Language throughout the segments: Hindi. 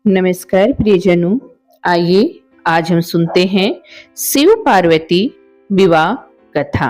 नमस्कार प्रियजनों, आइए आज हम सुनते हैं शिव पार्वती विवाह कथा।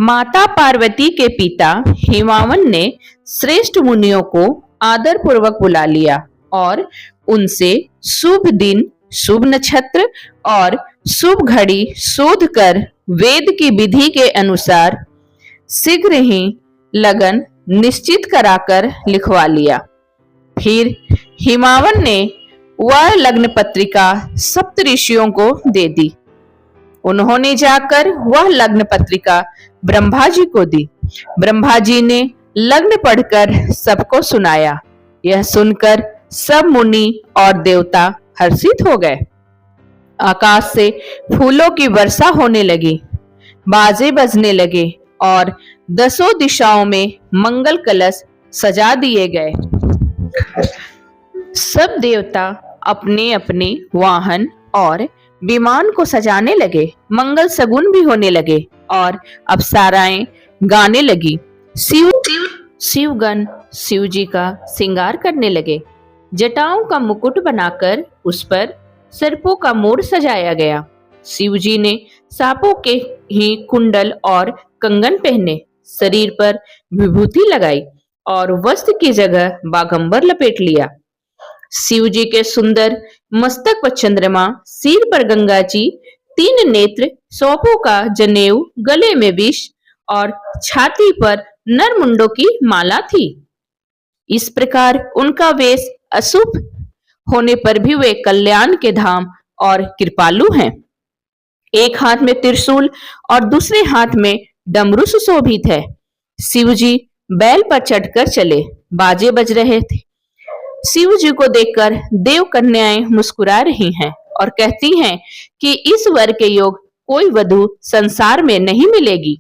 माता पार्वती के पिता हिमावन ने श्रेष्ठ मुनियों को आदर पूर्वक बुला लिया और उनसे शुभ दिन, शुभ नक्षत्र और शुभ घड़ी शोध कर वेद की विधि के अनुसार शीघ्र ही लगन निश्चित कराकर लिखवा लिया। फिर हिमावन ने वह लग्न पत्रिका सप्त ऋषियों को दे दी। उन्होंने जाकर वह लग्न पत्रिका ब्रह्मा जी को दी। ब्रह्मा जी ने लग्न पढ़कर सबको सुनाया। यह सुनकर सब मुनि और देवता हर्षित हो गए। आकाश से फूलों की वर्षा होने लगी, बाजे बजने लगे और दसों दिशाओं में मंगल कलश सजा दिए गए। सब देवता अपने अपने वाहन और विमान को सजाने लगे। मंगल सगुन भी होने लगे और अप्सराएं गाने लगी। शिवगण शिव जी का श्रृंगार करने लगे। जटाओं का मुकुट बनाकर उस पर सर्पों का मोर सजाया गया। शिव जी ने सांपों के ही कुंडल और कंगन पहने, शरीर पर विभूति लगाई और वस्त्र की जगह बागंबर लपेट लिया। शिव जी के सुंदर मस्तक पर चंद्रमा, सिर पर गंगा जी, 3 नेत्र, सौंपों का जनेऊ, गले में विष और छाती पर नरमुंडों की माला थी। इस प्रकार उनका वेश अशुभ होने पर भी वे कल्याण के धाम और कृपालु हैं। एक हाथ में त्रिशूल और दूसरे हाथ में डमरू सुशोभित है। शिव जी बैल पर चढ़कर चले, बाजे बज रहे थे। शिव जी को देखकर देव कन्याएं मुस्कुरा रही हैं और कहती हैं कि इस वर के योग कोई वधु संसार में नहीं मिलेगी।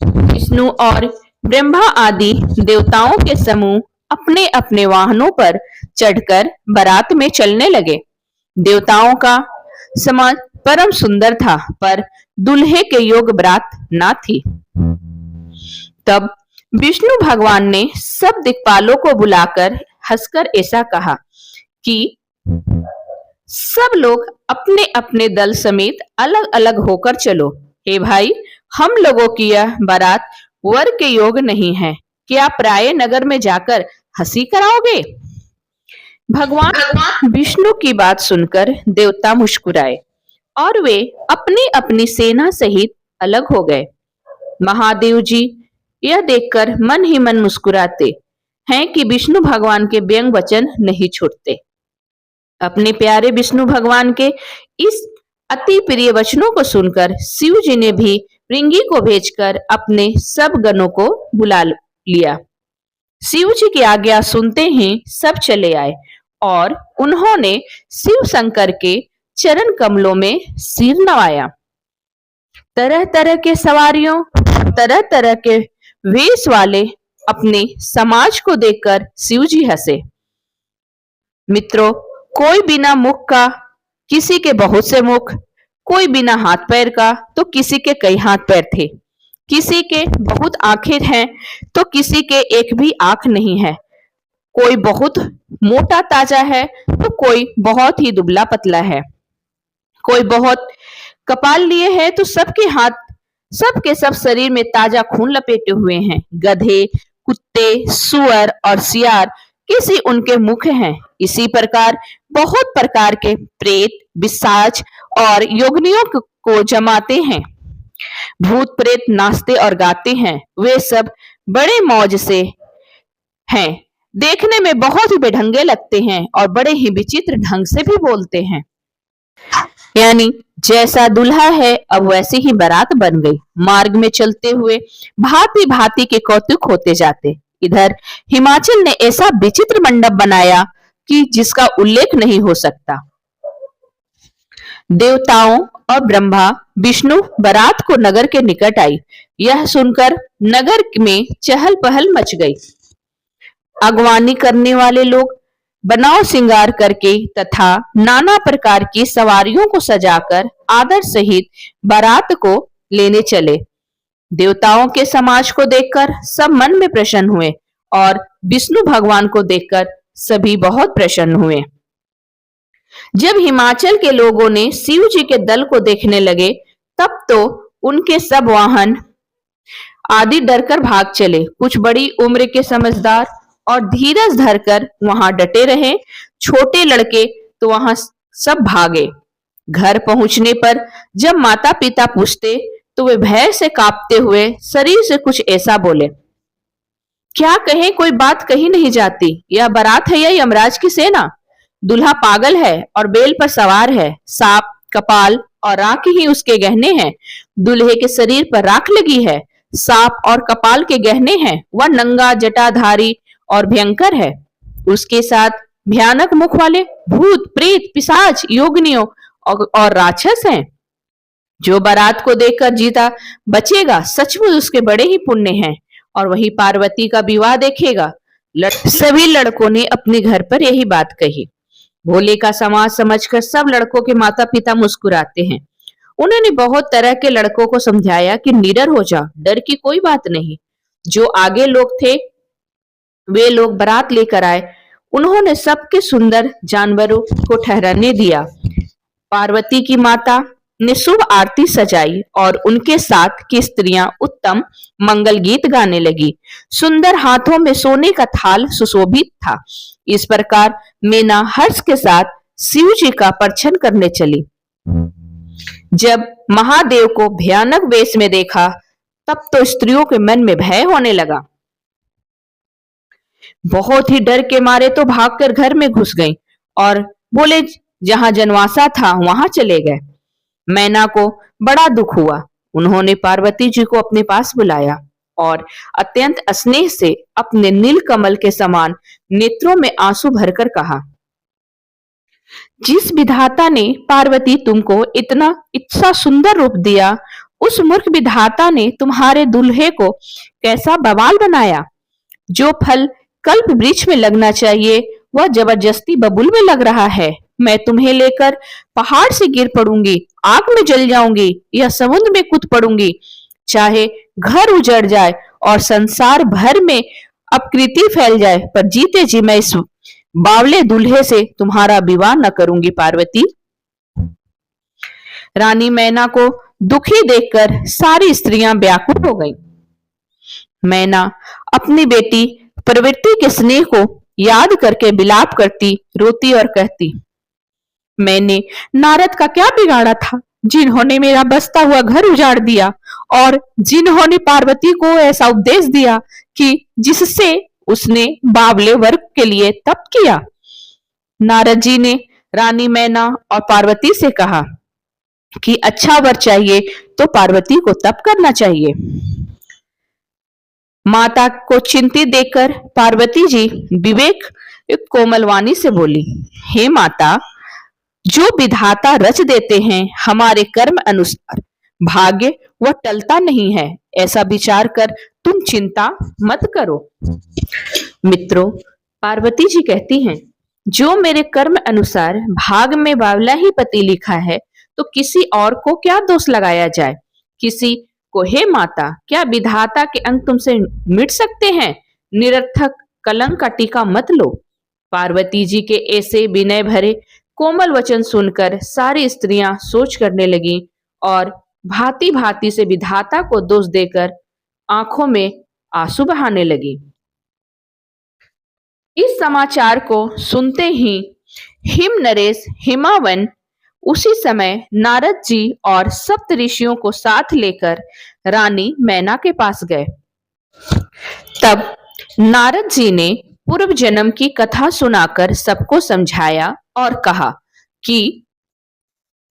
विष्णु और ब्रह्मा आदि देवताओं के समूह अपने अपने वाहनों पर चढ़कर बारात में चलने लगे। देवताओं का समाज परम सुंदर था, पर दूल्हे के योग बारात ना थी। तब विष्णु भगवान ने सब दिक्पालों को बुलाकर हंसकर ऐसा कहा कि सब लोग अपने अपने दल समेत अलग अलग होकर चलो। हे भाई, हम लोगों की यह बारात वर के योग नहीं है। क्या प्राय नगर में जाकर हंसी कराओगे? भगवान विष्णु की बात सुनकर देवता मुस्कुराए और वे अपनी अपनी सेना सहित अलग हो गए। महादेव जी यह देखकर मन ही मन मुस्कुराते हैं कि विष्णु भगवान के व्यंग वचन नहीं छूटते। अपने प्यारे विष्णु भगवान के इस अति प्रिय वचनों को सुनकर शिव जी ने भी भृंगी को भेजकर अपने सब गणों को बुला लिया। शिव जी की आज्ञा सुनते ही सब चले आए और उन्होंने शिव शंकर के चरण कमलों में सिर नवाया। तरह तरह के सवारियों, तरह तरह के वेश वाले अपने समाज को देखकर शिव जी हंसे। मित्रों, कोई बिना मुख का, किसी के बहुत से मुख, कोई बिना हाथ पैर का तो किसी के कई हाथ पैर थे, किसी के बहुत आंखें हैं तो किसी के एक भी आंख नहीं है, कोई बहुत मोटा ताजा है तो कोई बहुत ही दुबला पतला है, कोई बहुत कपाल लिए है तो सबके हाथ, सबके सब शरीर में ताजा खून लपेटे हुए हैं। गधे, कुत्ते, सुअर और सियार किसी उनके मुख हैं। इसी प्रकार बहुत प्रकार के प्रेत, पिशाच और योगिनियों को जमाते हैं। भूत प्रेत नाचते और गाते हैं। वे सब बड़े मौज से हैं, देखने में बहुत ही बेढंगे लगते हैं और बड़े ही विचित्र ढंग से भी बोलते हैं। यानी जैसा दूल्हा है अब वैसी ही बारात बन गई। मार्ग में चलते हुए भांति भांति के कौतुक होते जाते। इधर हिमाचल ने ऐसा विचित्र मंडप बनाया कि जिसका उल्लेख नहीं हो सकता। देवताओं और ब्रह्मा विष्णु बारात को नगर के निकट आई। यह सुनकर नगर में चहल पहल मच गई। अगवानी करने वाले लोग बनाव श्रृंगार करके तथा नाना प्रकार की सवारियों को सजाकर आदर सहित बारात को लेने चले। देवताओं के समाज को देखकर सब मन में प्रसन्न हुए और विष्णु भगवान को देखकर सभी बहुत प्रसन्न हुए। जब हिमाचल के लोगों ने शिव जी के दल को देखने लगे, तब तो उनके सब वाहन आदि डरकर भाग चले। कुछ बड़ी उम्र के समझदार और धीरज धरकर वहां डटे रहे। छोटे लड़के तो वहां सब भागे। घर पहुंचने पर जब माता पिता पूछते तो वे भय से कांपते हुए शरीर से कुछ ऐसा बोले, क्या कहें, कोई बात कही नहीं जाती। यह बारात है या यमराज की सेना? दूल्हा पागल है और बेल पर सवार है। सांप, कपाल और राख ही उसके गहने हैं। दूल्हे के शरीर पर राख लगी है, सांप और कपाल के गहने हैं। वह नंगा, जटाधारी और भयंकर है। उसके साथ भयानक मुख वाले भूत, प्रेत, पिशाच, योगिनियों और राक्षस हैं। जो बारात को देखकर जीता बचेगा, सचमुच उसके बड़े ही पुण्य हैं। और वही पार्वती का विवाह देखेगा। सभी लड़कों ने अपने घर पर यही बात कही। भोले का समाज समझकर सब लड़कों के माता पिता मुस्कुराते हैं। उन्होंने बहुत तरह के लड़कों को समझाया कि निडर हो जा, डर की कोई बात नहीं। जो आगे लोग थे वे लोग बारात लेकर आए। उन्होंने सबके सुंदर जानवरों को ठहराने दिया। पार्वती की माता ने शुभ आरती सजाई और उनके साथ की स्त्रियां उत्तम मंगल गीत गाने लगी। सुंदर हाथों में सोने का थाल सुशोभित था। इस प्रकार मीना हर्ष के साथ शिव जी का परछन करने चली। जब महादेव को भयानक वेश में देखा, तब तो स्त्रियों के मन में भय होने लगा। बहुत ही डर के मारे तो भागकर घर में घुस गईं और बोले जहां जनवासा था वहां चले गए। मैना को बड़ा दुख हुआ। उन्होंने पार्वती जी को अपने पास बुलाया और अत्यंत स्नेह से अपने नील कमल के समान नेत्रों में आंसू भरकर कहा, जिस विधाता ने पार्वती तुमको इतना सुंदर रूप दिया, उस मूर्ख विधाता ने तुम्हारे दूल्हे को कैसा बवाल बनाया। जो फल कल्प वृक्ष में लगना चाहिए वह जबरदस्ती बबुल में लग रहा है। मैं तुम्हें लेकर पहाड़ से गिर पड़ूंगी, आग में जल जाऊंगी या समुद्र में कूद पड़ूंगी। चाहे घर उजड़ जाए और संसार भर में अपकृति फैल जाए, पर जीते जी मैं इस बावले दूल्हे से तुम्हारा विवाह न करूंगी। पार्वती। रानी मैना को दुखी देखकर सारी स्त्रियां व्याकुल हो गईं। मैना अपनी बेटी प्रवृत्ति के स्नेह को याद करके विलाप करती, रोती और कहती, मैंने नारद का क्या बिगाड़ा था, जिन्होंने मेरा बसता हुआ घर उजाड़ दिया और जिन्होंने पार्वती को ऐसा उपदेश दिया कि जिससे उसने बावले वर्ग के लिए तप किया। नारद जी ने रानी मैना और पार्वती से कहा कि अच्छा वर चाहिए तो पार्वती को तप करना चाहिए। माता को चिंतित देखकर पार्वती जी विवेक कोमल वाणी से बोली, हे माता, जो विधाता रच देते हैं हमारे कर्म अनुसार भाग्य वह टलता नहीं है। ऐसा विचार कर तुम चिंता मत करो। मित्रों, पार्वती जी कहती हैं, जो मेरे कर्म अनुसार भाग में बावला ही पति लिखा है तो किसी और को क्या दोष लगाया जाए। किसी को, हे माता, क्या विधाता के अंग तुमसे मिट सकते हैं? निरर्थक कलंक का टीका मत लो। पार्वती जी के ऐसे विनय भरे कोमल वचन सुनकर सारी स्त्रियां सोच करने लगी और भांति भांति से विधाता को दोष देकर आंखों में आंसू बहाने लगी। इस समाचार को सुनते ही हिम नरेश हिमावन उसी समय नारद जी और सप्त ऋषियों को साथ लेकर रानी मैना के पास गए। तब नारद जी ने पूर्व जन्म की कथा सुनाकर सबको समझाया और कहा कि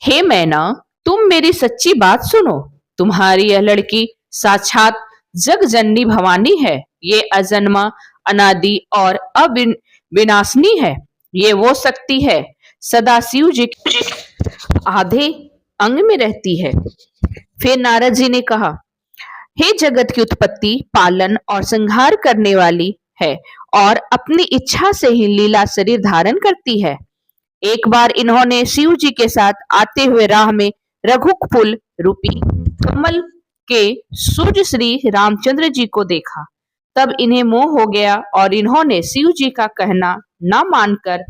हे मैना, तुम मेरी सच्ची बात सुनो। तुम्हारी यह लड़की साक्षात जगजननी भवानी है। ये अजन्मा, अनादि और अविनाशनी है। ये वो शक्ति है सदा शिव जी आधे अंग में रहती है। फिर नारद जी ने कहा, हे जगत की उत्पत्ति, पालन और संहार करने वाली है और अपनी इच्छा से ही लीला शरीर धारण करती है। एक बार इन्होंने शिव जी के साथ आते हुए राह में रघुकुल रूपी कमल के सूर्य श्री रामचंद्र जी को देखा। तब इन्हें मोह हो गया और इन्होंने शिव जी का कहना न मानकर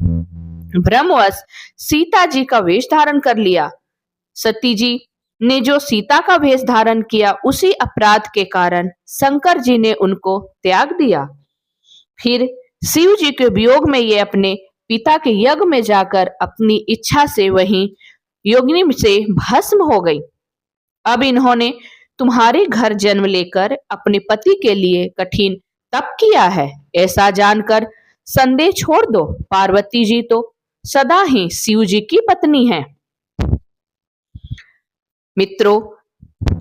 भ्रमवश सीता जी का वेश धारण कर लिया। सती जी ने जो सीता का वेश धारण किया, उसी अपराध के कारण शंकर जी ने उनको त्याग दिया। फिर शिव जी के वियोग में ये अपने पिता के यज्ञ में जाकर अपनी इच्छा से वहीं योगिनी से भस्म हो गई। अब इन्होंने तुम्हारे घर जन्म लेकर अपने पति के लिए कठिन तप किया है, ऐसा जानकर संदेह छोड़ दो। पार्वती जी तो सदा ही शिव जी की पत्नी है। मित्रों,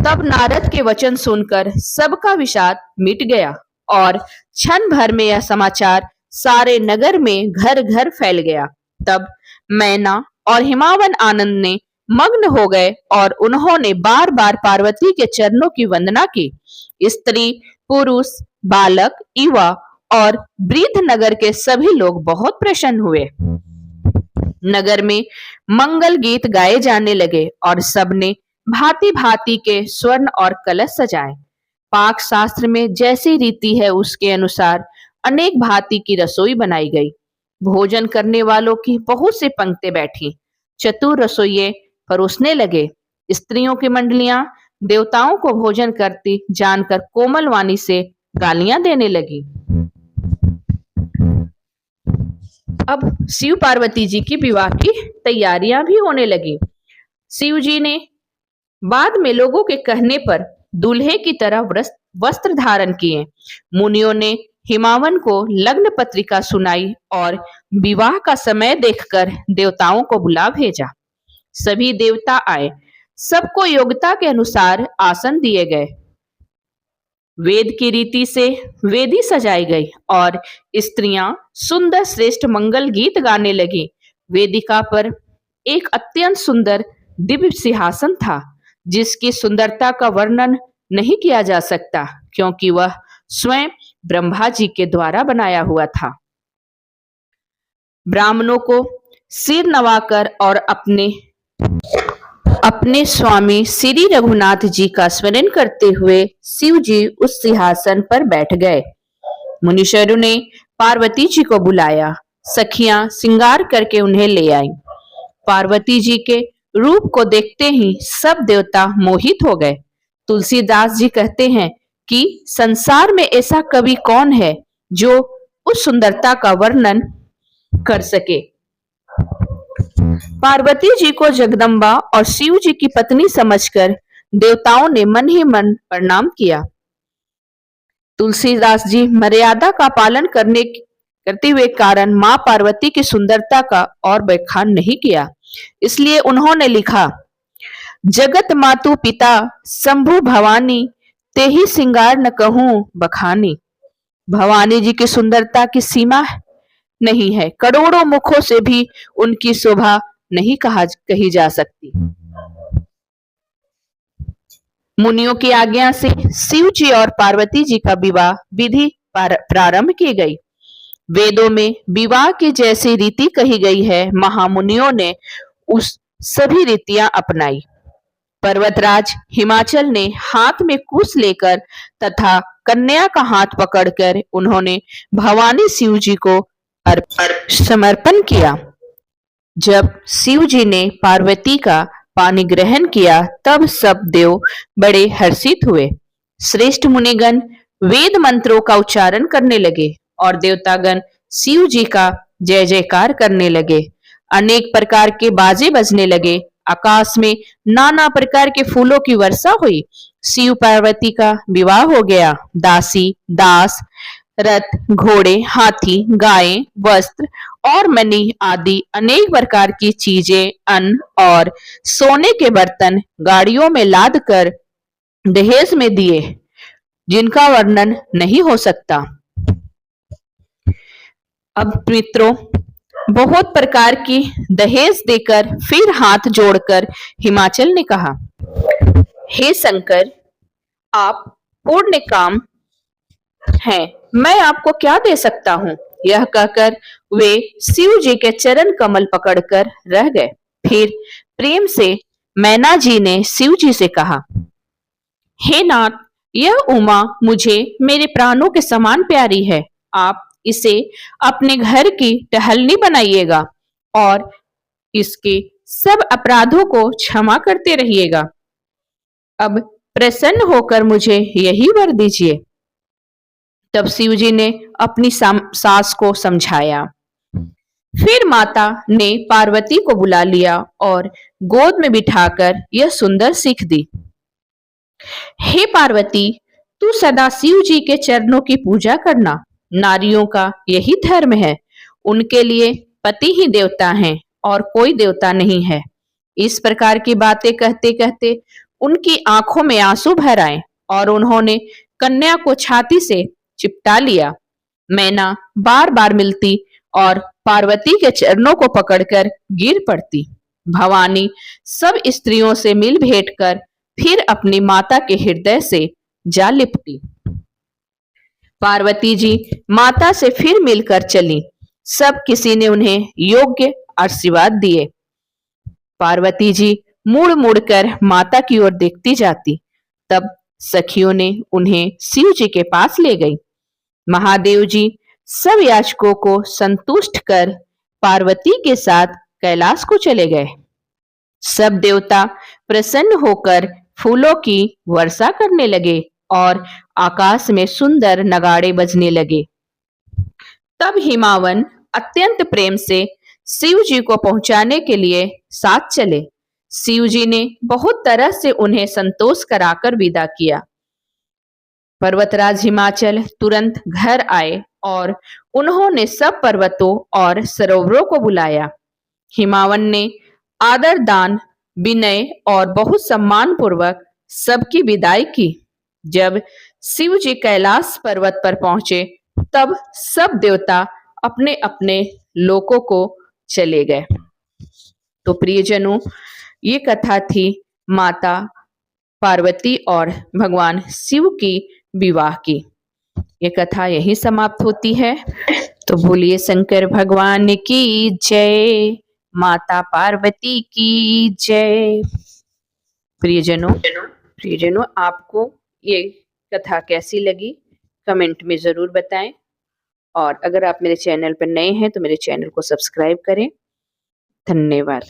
तब नारद के वचन सुनकर सबका विषाद मिट गया और क्षण भर में यह समाचार सारे नगर में घर घर फैल गया। तब मैना और हिमावन आनंद ने मग्न हो गए और उन्होंने बार बार पार्वती के चरणों की वंदना की। स्त्री, पुरुष, बालक, युवा और वृद्ध नगर के सभी लोग बहुत प्रसन्न हुए। नगर में मंगल गीत गाए जाने लगे और सबने भांति भांति के स्वर्ण और कलश सजाए। पाक शास्त्र में जैसी रीति है उसके अनुसार अनेक भांति की रसोई बनाई गई। भोजन करने वालों की बहुत सी पंक्तियां बैठी। चतुर रसोइये परोसने लगे। स्त्रियों की मंडलियां देवताओं को भोजन करती जानकर कोमल वाणी से गालियां देने लगी। अब शिव पार्वती जी की विवाह की तैयारियां भी होने लगी। शिव जी ने बाद में लोगों के कहने पर दूल्हे की तरह वस्त्र धारण किए। मुनियों ने हिमावन को लग्न पत्रिका सुनाई और विवाह का समय देखकर देवताओं को बुला भेजा। सभी देवता आए। सबको योग्यता के अनुसार आसन दिए गए। वेद की रीति से वेदी सजाई गई और स्त्रियां सुंदर श्रेष्ठ मंगल गीत गाने लगी। वेदिका पर एक अत्यंत सुंदर दिव्य सिंहासन था, जिसकी सुंदरता का वर्णन नहीं किया जा सकता, क्योंकि वह स्वयं ब्रह्मा जी के द्वारा बनाया हुआ था। ब्राह्मणों को सिर नवाकर और अपने स्वामी श्री रघुनाथ जी का स्मरण करते हुए शिव जी उस सिंहासन पर बैठ गए। मुनीश्वरों ने पार्वती जी को बुलाया। सखियां श्रृंगार करके उन्हें ले आईं। पार्वती जी के रूप को देखते ही सब देवता मोहित हो गए। तुलसीदास जी कहते हैं कि संसार में ऐसा कवि कौन है जो उस सुंदरता का वर्णन कर सके। पार्वती जी को जगदम्बा और शिव जी की पत्नी समझकर देवताओं ने मन ही मन प्रणाम किया। तुलसीदास जी मर्यादा का पालन करते हुए कारण मां पार्वती की सुंदरता का और बखान नहीं किया। इसलिए उन्होंने लिखा, जगत मातु पिता शंभु भवानी, ते ही सिंगार न कहूं बखानी। भवानी जी की सुंदरता की सीमा नहीं है। करोड़ों मुखों से भी उनकी शोभा नहीं कही जा सकती। मुनियों की आज्ञा से शिव जी और पार्वती जी का विवाह विधि प्रारंभ की गई। वेदों में विवाह की जैसी रीति कही गई है, महामुनियों ने उस सभी रीतियां अपनाई। पर्वतराज हिमाचल ने हाथ में कुश लेकर तथा कन्या का हाथ पकड़कर उन्होंने भवानी शिव जी को समर्पण किया। जब शिव जी ने पार्वती का पानी ग्रहण किया, तब सब देव बड़े हर्षित हुए। श्रेष्ठ मुनिगण वेद मंत्रों का उच्चारण करने लगे और देवतागण शिव जी का जय जयकार करने लगे। अनेक प्रकार के बाजे बजने लगे। आकाश में नाना प्रकार के फूलों की वर्षा हुई। शिव पार्वती का विवाह हो गया। दासी, दास, रथ, घोड़े, हाथी, गायें, वस्त्र और मणि आदि अनेक प्रकार की चीजें, अन्न और सोने के बर्तन गाड़ियों में लाद कर दहेज में दिए, जिनका वर्णन नहीं हो सकता। अब मित्रों, बहुत प्रकार की दहेज देकर फिर हाथ जोड़कर हिमाचल ने कहा, हे शंकर, आप पूर्ण काम हैं, मैं आपको क्या दे सकता हूं? यह कहकर वे शिव जी के चरण कमल पकड़कर रह गए। फिर प्रेम से मैना जी ने शिव जी से कहा, हे नाथ, यह उमा मुझे मेरे प्राणों के समान प्यारी है। आप इसे अपने घर की टहलनी बनाइएगा और इसके सब अपराधों को क्षमा करते रहिएगा। अब प्रसन्न होकर मुझे यही वर दीजिए। तब शिव जी ने अपनी सास को समझाया। फिर माता ने पार्वती को बुला लिया और गोद में बिठाकर यह सुंदर सीख दी। हे पार्वती, तू सदा शिव जी के चरणों की पूजा करना। नारियों का यही धर्म है। उनके लिए पति ही देवता हैं और कोई देवता नहीं है। इस प्रकार की बातें कहते कहते उनकी आंखों में आंसू भर आए और उन्होंने कन्या को छाती से चिपटा लिया। मैना बार बार मिलती और पार्वती के चरणों को पकड़कर गिर पड़ती। भवानी सब स्त्रियों से मिल भेंट कर फिर अपनी माता के हृदय से जा लिपटी। पार्वती जी माता से फिर मिलकर चली। सब किसी ने उन्हें योग्य आशीर्वाद दिए। पार्वती जी मुड़ मुड़ कर माता की ओर देखती जाती। तब सखियों ने उन्हें शिव जी के पास ले गई। महादेव जी सब याचकों को संतुष्ट कर पार्वती के साथ कैलाश को चले गए। सब देवता प्रसन्न होकर फूलों की वर्षा करने लगे और आकाश में सुंदर नगाड़े बजने लगे। तब हिमावन अत्यंत प्रेम से शिव जी को पहुंचाने के लिए साथ चले। शिव जी ने बहुत तरह से उन्हें संतोष कराकर विदा किया। पर्वतराज हिमाचल तुरंत घर आए और उन्होंने सब पर्वतों और सरोवरों को बुलाया। हिमावन ने आदर दान विनय और बहुत सम्मान पूर्वक सबकी विदाई की। जब शिव जी कैलाश पर्वत पर पहुंचे तब सब देवता अपने अपने लोकों को चले गए। तो प्रियजनों, ये कथा थी माता पार्वती और भगवान शिव की विवाह की। ये कथा यही समाप्त होती है। तो बोलिए शंकर भगवान की जय, माता पार्वती की जय। प्रियजनों आपको ये कथा कैसी लगी कमेंट में जरूर बताएं और अगर आप मेरे चैनल पर नए हैं तो मेरे चैनल को सब्सक्राइब करें। धन्यवाद।